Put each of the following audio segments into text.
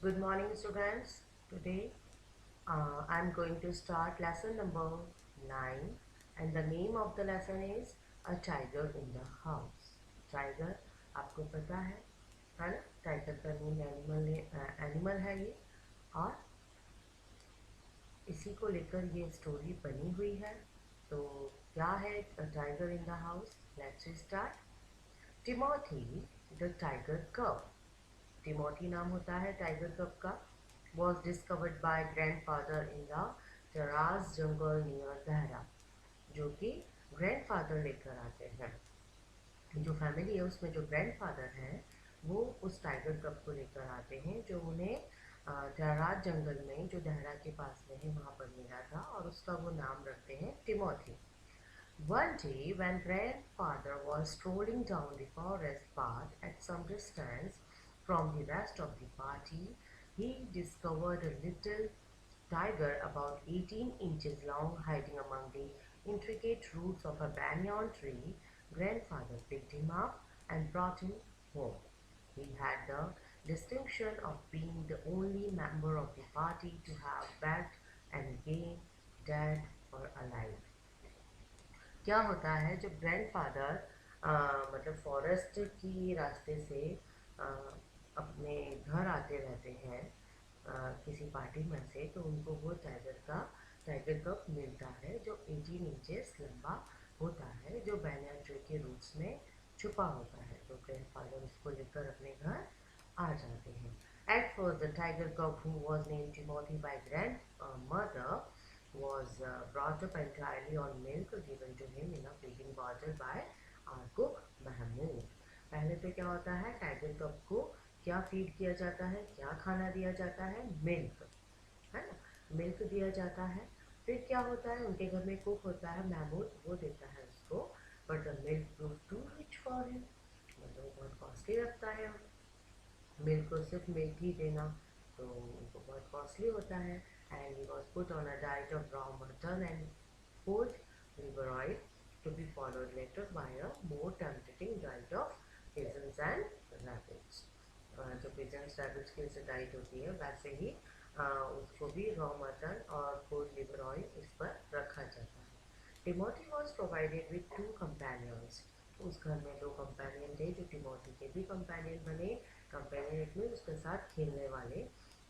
Good morning, students. Today I'm going to start lesson number 9, and the name of the lesson is A Tiger in the House. Tiger, आपको पता है ना? Tiger का name animal है ये, और इसी को लेकर ये स्टोरी बनी हुई है। तो क्या है a tiger in the house? Let's start. Timothy the tiger cub. Timothy नाम होता है टाइगर कप का। Was discovered by grandfather in the Terai jungle near Dehra, जो कि ग्रैंडफादर लेकर आते हैं। जो फैमिली है उसमें जो ग्रैंडफादर हैं वो उस टाइगर कप को लेकर आते हैं, जो उन्हें टराज जंगल में जो दहरा के पास में है वहाँ पर मिला था, और उसका वो नाम रखते हैं Timothy. One day, when grandfather was strolling down the forest path at some distance from the rest of the party, he discovered a little tiger about 18 inches long hiding among the intricate roots of a banyan tree. Grandfather picked him up and brought him home. He had the distinction of being the only member of the party to have bagged any game, dead or alive. क्या होता है जब grandfather मतलब forest की रास्ते से अ, अपने घर आते रहते हैं किसी पार्टी में से, तो उनको वो टाइगर कप मिलता है जो 18 इंचेस लंबा होता है, जो बैनियन ट्री के रूट्स में छुपा होता है। तो ग्रैंडफादर उसको लेकर अपने घर आ जाते हैं। At first, the tiger cub, who was named Timothy by grandmother, was brought up entirely on milk given to him in a feeding bottle by our cook Mahmood. पहले तो क्या होता है, टाइगर कप को क्या फीड किया जाता है, क्या खाना दिया जाता है? मिल्क, है ना? मिल्क दिया जाता है। फिर क्या होता है, उनके घर में कुक होता है महमूद, वो देता है उसको, but the milk prove to rich for him, मतलब वो बहुत कॉस्टली लगता है मिल्क को, सिर्फ मिल्क ही देना, तो उनको बहुत कॉस्टली होता है। And he was put on a diet of raw mutton and cold liver oil, to be followed later by a more tempting diet of pigeons and rabbits. जो pigeons rabbits की जैसे diet होती है, वैसे ही उसको भी रॉ मटन और cold liver oil इस पर रखा जाता है। Timothy was provided with to companions. उस घर में दो कंपेनियन थे जो टिमोथी के भी कंपेनियन बने। कंपेनियन इट मीन उसके साथ खेलने वाले।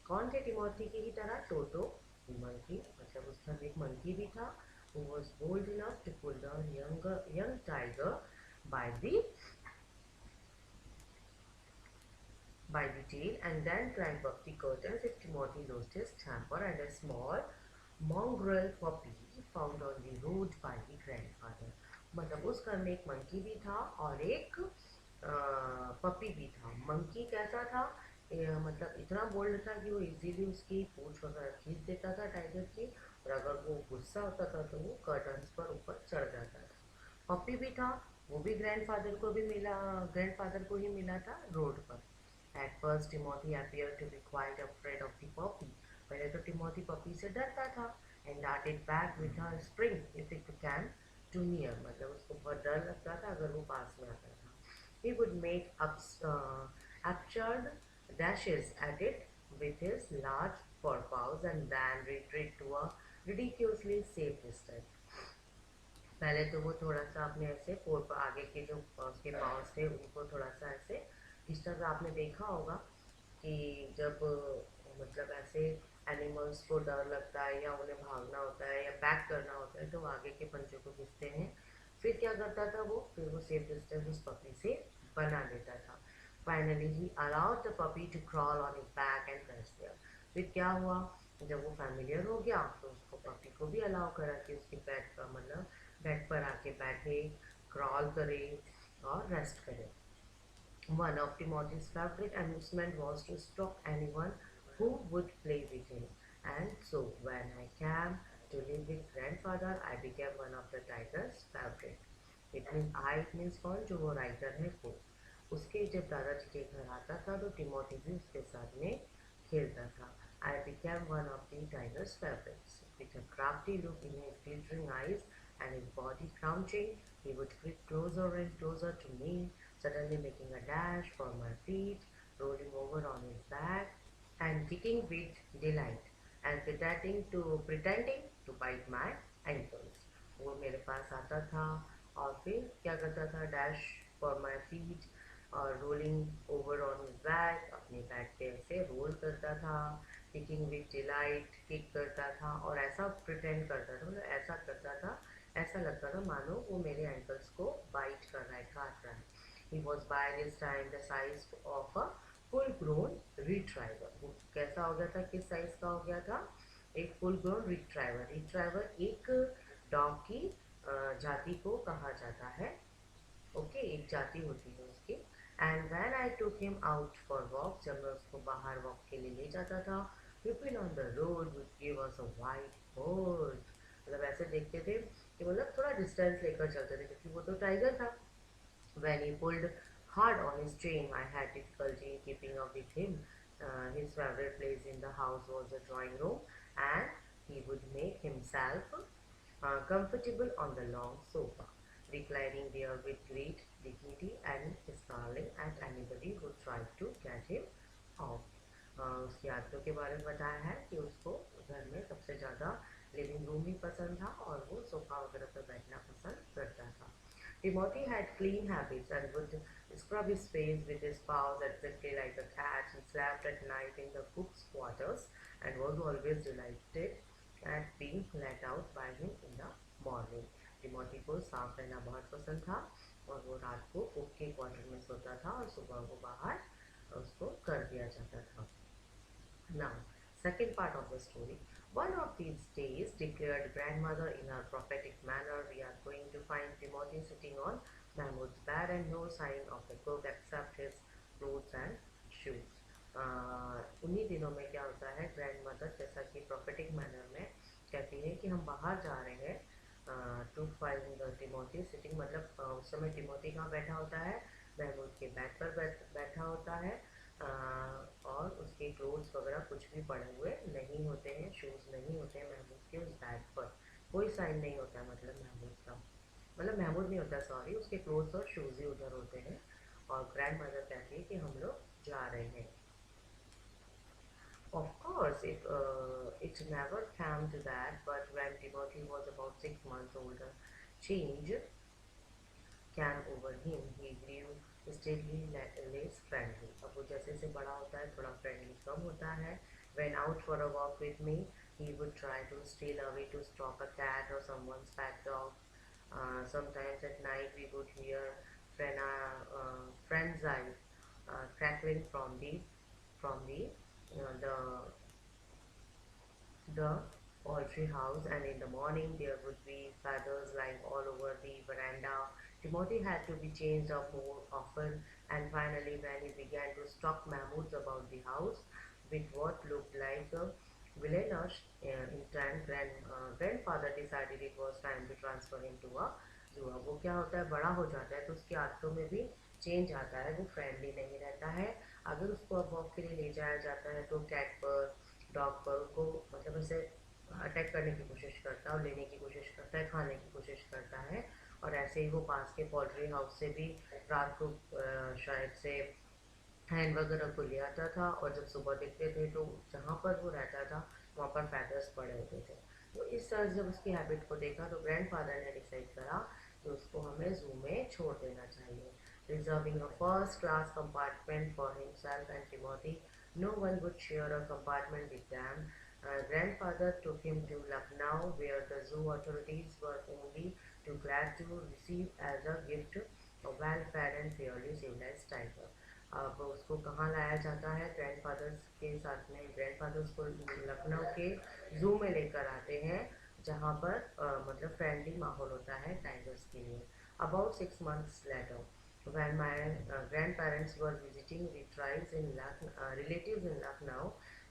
कौन थे टिमोथी की ही तरह? टोटो मंकी, मतलब उस घर में एक मंकी भी था। who was bold enough to pull the young tiger by the by the tail and then climb up the curtains if Timothy lost his temper, and a small mongrel puppy found on the road by the grandfather. मतलब उस घर में एक monkey भी था और एक puppy भी था। मंकी कैसा था? मतलब इतना बोल्ड था कि वो इजीली उसकी पूंछ वगैरह खींच देता था टाइगर की, और अगर वो गुस्सा होता था तो वो कर्टन्स पर ऊपर चढ़ जाता था। पपी भी था, वो भी ग्रैंडफादर को ही मिला था रोड पर। At first, Timothy appeared to be quite afraid of the puppy. पहले तो टिमोथी पपी से डरता था, and darted back with a spring if it came too near. मतलब उसको बहुत डर लगता था अगर वो पास में आता था। He would make absurd dashes at it with his large forepaws and then retreat to a ridiculously safe distance. पहले तो वो थोड़ा सा अपने ऐसे फोर आगे के जो उसके पाँव थे उनको थोड़ा सा ऐसे खींचता था। आपने देखा होगा कि जब मतलब ऐसे एनिमल्स को डर लगता है या उन्हें भागना होता है या बैक करना होता है तो वो आगे के पंजों को खींचते हैं। फिर क्या करता था वो? फिर वो सेफ डिस्टेंस उस पपी से बना देता था। Finally he allowed the puppy to crawl on his back and rest there. फिर क्या हुआ, जब वो फैमिलियर हो गया तो उसको पपी को भी अलाउ करा कि उसके बैक का मतलब बेड पर आके बैठे, क्रॉल करे और रेस्ट करे। One of Timothy's favorite amusement was to stalk anyone who would play with him. And so when I came to live with grandfather, I became one of the tiger's favorite. It means I, it means कौन? जो वो writer है वो। उसके जब दादाजी के घर आता था तो टिमोथी भी उसके साथ में खेलता था। I became one of the tiger's favorites. With a crafty look in his glittering eyes and his body crouching, he would creep closer and closer to me, suddenly making a dash for my feet, rolling over on his back, and and kicking with delight and pretending to bite my ankles. वो मेरे पास आता था और फिर क्या करता था, dash for my feet और rolling over on his back, अपने बैक पे ऐसे रोल करता था, किकिंग विद डिलाइट, किक करता था और ऐसा प्रिटेंड करता था, मतलब ऐसा करता था, ऐसा लगता था मानो वो मेरे एंकल्स को बाइट कर रहा है, काट रहा है. He was by this time the size of a full grown retriever. वो कैसा हो गया था, किस साइज का हो गया था, एक फुल ग्रोन रिट्राइवर. रिट्राइवर एक डॉग की जाति को कहा जाता है. ओके, एक जाति होती है उसकी. And when I took him out for walk, जब मैं उसको बाहर वॉक के लिए ले जाता था, people on the road would give us a white horse. मतलब ऐसे देखते थे कि मतलब थोड़ा डिस्टेंस लेकर चलते थे क्योंकि वो तो टाइगर था. When he pulled hard on his chain, I had difficulty in keeping up with him. His favorite place in the house was the drawing room, and he would make himself comfortable on the long sofa, reclining there with great dignity and snarling at anybody who tried to get him off. उसकी आदतों के बारे में बताया है कि उसको घर में सबसे ज़्यादा लिविंग रूम ही पसंद था और वो सोफा वगैरह पर बैठना पसंद करता था. Timothy had clean habits and would scrub his face with his paws exactly like a cat. He slept at night in the cook's quarters and was always delighted at being let out by him in the morning. Timothy को साफ रहना बहुत पसंद था और वो रात को कुक के क्वार्टर में सोता था और सुबह को बाहर उसको कर दिया जाता था. Now, second part of the story. One of these days, declared grandmother in her prophetic manner, we are going to find Timothy sitting on Mahmud's bed and no sign of the cook except his clothes and shoes. उन्हीं दिनों में क्या होता है, grand mother जैसा कि prophetic manner में कहती है कि हम बाहर जा रहे हैं टू फाइंड टिमोथी सिटिंग, मतलब उस समय टिमोथी कहाँ बैठा होता है, महमूद के बेड पर बैठा होता है और उसके क्लोथ्स वगैरह कुछ भी पड़े हुए नहीं होते हैं, शूज़ नहीं होते हैं महमूद के उस बैग पर, कोई साइन नहीं होता है, मतलब महमूद का, मतलब महमूद नहीं होता, सॉरी, उसके क्लोथ्स और शूज़ ही उधर होते हैं. और ग्रैंड मदर कहती है कि हम लोग जा रहे हैं. Of course, it never came to that, but when Timothy was about 6 months older, change came over him. He grew steadily less friendly. अब वो जैसे जैसे बड़ा होता है थोड़ा फ्रेंडली कम होता है. When out for a walk with me, he would try to steal away to stalk a cat or someone's pet dog. Sometimes at night we would hear friend's eyes crackling from the poultry house, and in the morning there would be feathers lying all over the veranda. Timothy had to be changed up more often, and finally, when he began to stalk mammoths about the house with what looked like a villainous intent, grandfather decided it was time to transfer him to a zoo. अब वो क्या होता है, बड़ा हो जाता है तो उसकी आदतों में भी चेंज आता है, वो फ्रेंडली नहीं रहता है. अगर उसको अब वॉक के लिए ले जाया जाता है तो कैट पर, डॉग पर उनको मतलब ऐसे अटैक करने की कोशिश करता है और लेने की कोशिश करता है, खाने की कोशिश करता है. और ऐसे ही वो पास के पोल्ट्री हाउस से भी रात को शायद से हैंड वगैरह को ले आता था और जब सुबह देखते थे तो जहाँ पर वो रहता था वहाँ पर फैदर्स पड़े होते थे. तो इस तरह से जब उसकी हैबिट को देखा तो ग्रैंडफादर ने डिसाइड करा कि उसको हमें जू में छोड़ देना चाहिए. Reserving a first class compartment for himself and Timothy, no one would share a compartment with them. Grandfather took him to Lucknow, where the zoo authorities were only too glad to receive as a gift a well-fed and fairly civilized tiger. अब उसको कहाँ लाया जाता है, grandfathers के साथ में grandfathers को लखनऊ के जू में लेकर आते हैं जहाँ पर मतलब फ्रेंडली माहौल होता है टाइगर्स के लिए. About 6 months later, when my grandparents were visiting relatives in Lucknow,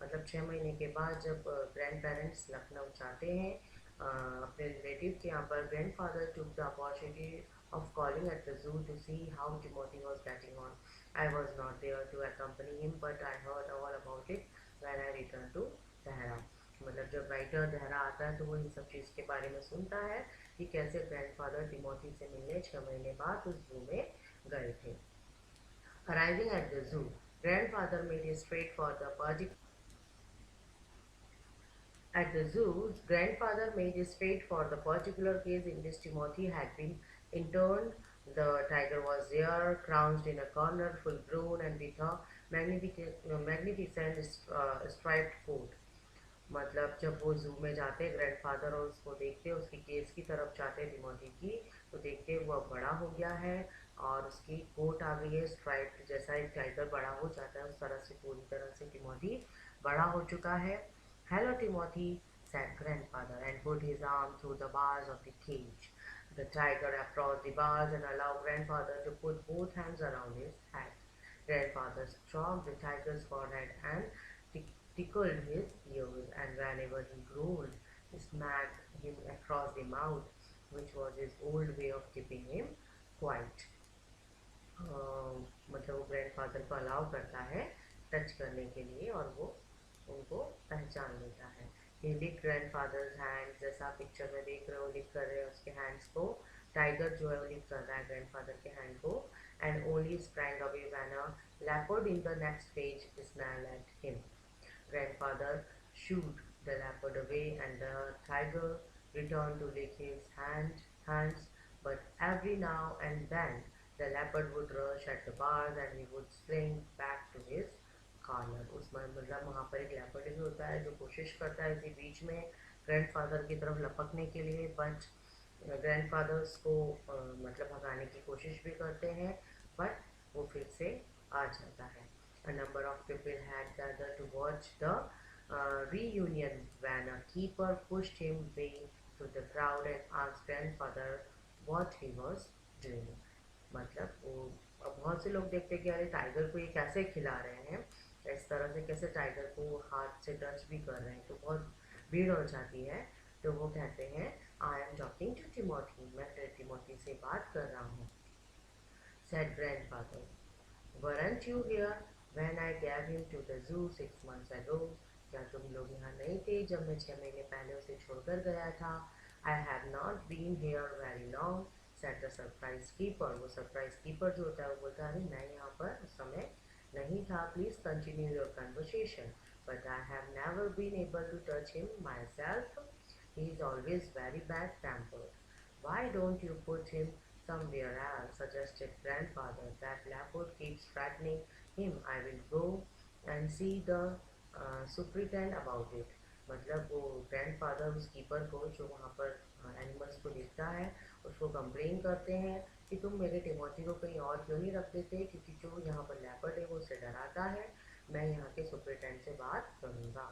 मतलब 6 महीने के बाद जब ग्रैंड पेरेंट्स लखनऊ जाते हैं अपने रिलेटिव के यहाँ पर, grandfather took the opportunity of calling at the zoo to see how Timothy was getting on. I was not there to accompany him, but I heard all about it when I returned to Tehran. मतलब जब writer Dehra आता है तो वो इन सब चीज़ के बारे में सुनता है कि कैसे ग्रैंडफादर टिमोथी से मिलने 6 महीने बाद उस जू में गए थे. Arriving at the zoo, grandfather made straight for the particular At the zoo, grandfather made a straight for the particular case in which Timothy had been interned. The tiger was there, crouched in a corner, full grown and with a magnificent striped coat. मतलब जब वो जू में जाते grandfather और उसको देखते उसकी केस की तरफ जाते टिमोथी की, तो देखते वो अब बड़ा हो गया है और उसकी कोट आ गई है स्ट्राइप, जैसा एक टाइगर बड़ा हो जाता है उस तरह से पूरी तरह से टिमोथी बड़ा हो चुका है. Hello Timothy, said grandfather and put his arm through the bars of the cage. The tiger approached the bars and allowed grandfather to put both hands around his head. Grandfather stroked the tiger's forehead and tickled his ears, and whenever he growled, smacked him across the mouth, which was his old way of keeping him quiet. मतलब वो grandfather को allow करता है touch करने के लिए और वो उनको पहचान लेता है. ही लिक ग्रैंडफादर्स हैंड्स, जैसा पिक्चर में देख रहे हो लिक कर रहे हैं उसके हैंड्स को. टाइगर जो है वो लिक कर रहा है ग्रैंडफादर के हैंड को. And only sprang away when a leopard in the next page snarled at him. Grandfather shooed the leopard away and the tiger returned to lick his hands, but every now and then the leopard would rush at the bars and he would slink back to his corner. उसमें मतलब वहाँ पर एक leopard भी होता है जो कोशिश करता है इसी बीच में ग्रैंडफादर की तरफ लपकने के लिए, बट ग्रैंडफादर्स को मतलब भगाने की कोशिश भी करते हैं, बट वो फिर से आ जाता है. A number of people had gathered to watch the reunion when a keeper pushed him way through the crowd and asked grandfather what he was doing. मतलब वो अब बहुत से लोग देखते हैं कि अरे टाइगर को ये कैसे खिला रहे हैं, इस तरह से कैसे टाइगर को हाथ से टच भी कर रहे हैं, तो बहुत भीड़ हो जाती है. तो वो कहते हैं I am talking to Timothy, मैं टिमोथी से बात कर रहा हूँ. Said grandfather, weren't you here when I gave him to the zoo 6 months ago? क्या तुम लोग यहाँ नहीं थे जब मैं 6 महीने पहले उसे छोड़कर गया था? I have not been here very long, said the surprise keeper. वो surprise keeper जो होता है वो बोलता है अरे मैं यहाँ पर उस समय नहीं था, please continue your conversation. But I have never been able to touch him myself. He is always very bad tempered. Why don't you put him somewhere else, suggested grandfather. That leopard keeps frightening him. I will go and see the superintendent about it. मतलब वो grandfather उस keeper को जो वहाँ पर animals को देखता है उसको कंप्लेन करते हैं कि तुम मेरे टिमोथी को कहीं और क्यों नहीं रख देते, क्योंकि जो यहाँ पर लेपर्ड है वो उसे डराता है. मैं यहाँ के सुपरिटेंडेंट से बात करूँगा.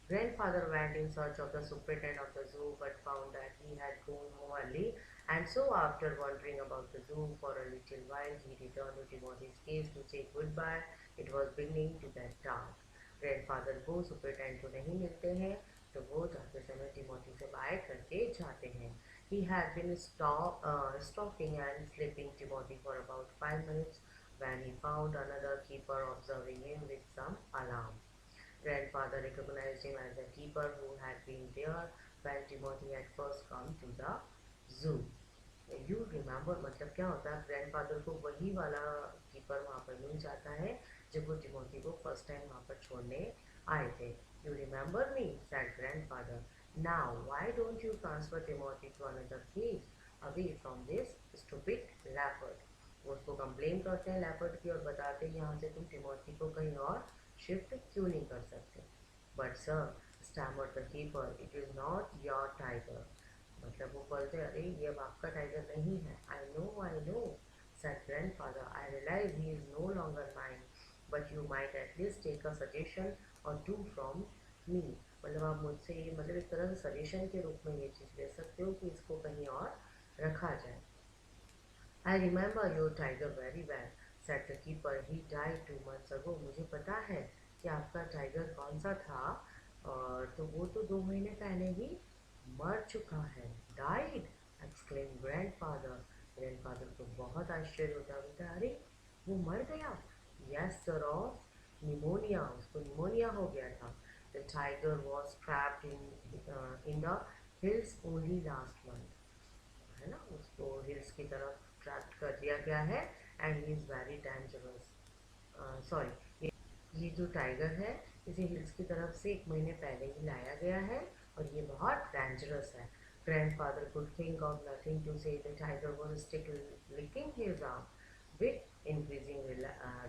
Grandfather went in search of the superintendent of the zoo but found that he had gone home early, and so after wandering about the zoo for a little while he returned to Timothy's cage to say goodbye. It was beginning to get dark. Grandfather को superintendent तो नहीं मिलते हैं, तो वो जाते समय Timothy से बाय करके जाते हैं. He had been stalking and sleeping Timothy for about 5 minutes when he found another keeper observing him with some alarm. Grandfather recognized him as the keeper who had been there when Timothy had first come to the zoo. You remember मतलब क्या होता है, grandfather को वही वाला keeper वहाँ पर मिल जाता है जब वो टिमोथी को फर्स्ट टाइम वहाँ पर छोड़ने आए थे. You remember me, said grandfather. Now why don't you transfer Timothy to another cage away from this stupid leopard? वो उसको कंप्लेन करते हैं लेपर्ड की और बताते हैं यहाँ से तुम टिमोथी को कहीं और शिफ्ट क्यों नहीं कर सकते. But sir, stammered the keeper, it is not your tiger. मतलब वो बोलते अरे ये अब आपका टाइगर नहीं है. I know said grandfather. I realize he is no longer mine, but you might at least take a suggestion or two from me. मतलब आप मुझसे ये मतलब एक तरह से सजेशन के रूप में ये चीज़ ले सकते हो कि इसको कहीं और रखा जाए. I remember your tiger very well, said the keeper. He died 2 months ago. मुझे पता है कि आपका टाइगर कौन सा था, और तो वो तो 2 महीने पहले ही मर चुका है. Died? exclaimed grandfather. Grandfather को बहुत आश्चर्य होता है, बोलता है अरे वो मर गया. Yes sir, of pneumonia. उसको निमोनिया हो गया था. The tiger was trapped in the hills only last month. है ना, उसको हिल्स की तरफ ट्रैप कर दिया गया है. And he is very dangerous. Sorry, ये जो टाइगर है इसे हिल्स की तरफ से 1 महीने पहले ही लाया गया है और ये बहुत डेंजरस है. Grandfather could think of nothing to say. The tiger was still licking his arm with increasing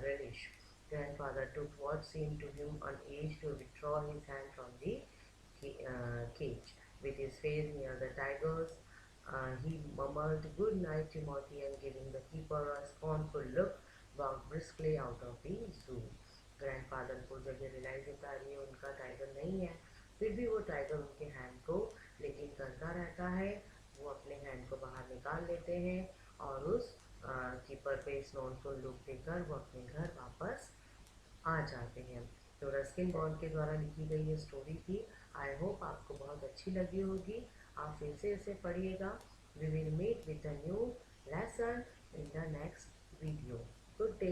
relish. Grandfather took what seemed to him an age to withdraw his hand from the cage. With his face near the tiger's, he mumbled, "Good night, Timothy," and giving the keeper a scornful look, walked briskly out of the zoo. Grandfather को जब ये realise होता है ये उनका tiger नहीं है, फिर भी वो टाइगर उनके हैंड को लेकिन करता रहता है. वो अपने हैंड को बाहर निकाल लेते हैं और उस कीपर पे स्नोनफुल लुक देकर वो अपने घर वापस आ जाते हैं. तो रस्किन बॉन्ड के द्वारा लिखी गई ये स्टोरी थी. आई होप आपको बहुत अच्छी लगी होगी. आप फिर से इसे पढ़िएगा. We will meet with a new lesson in the next video. Good day.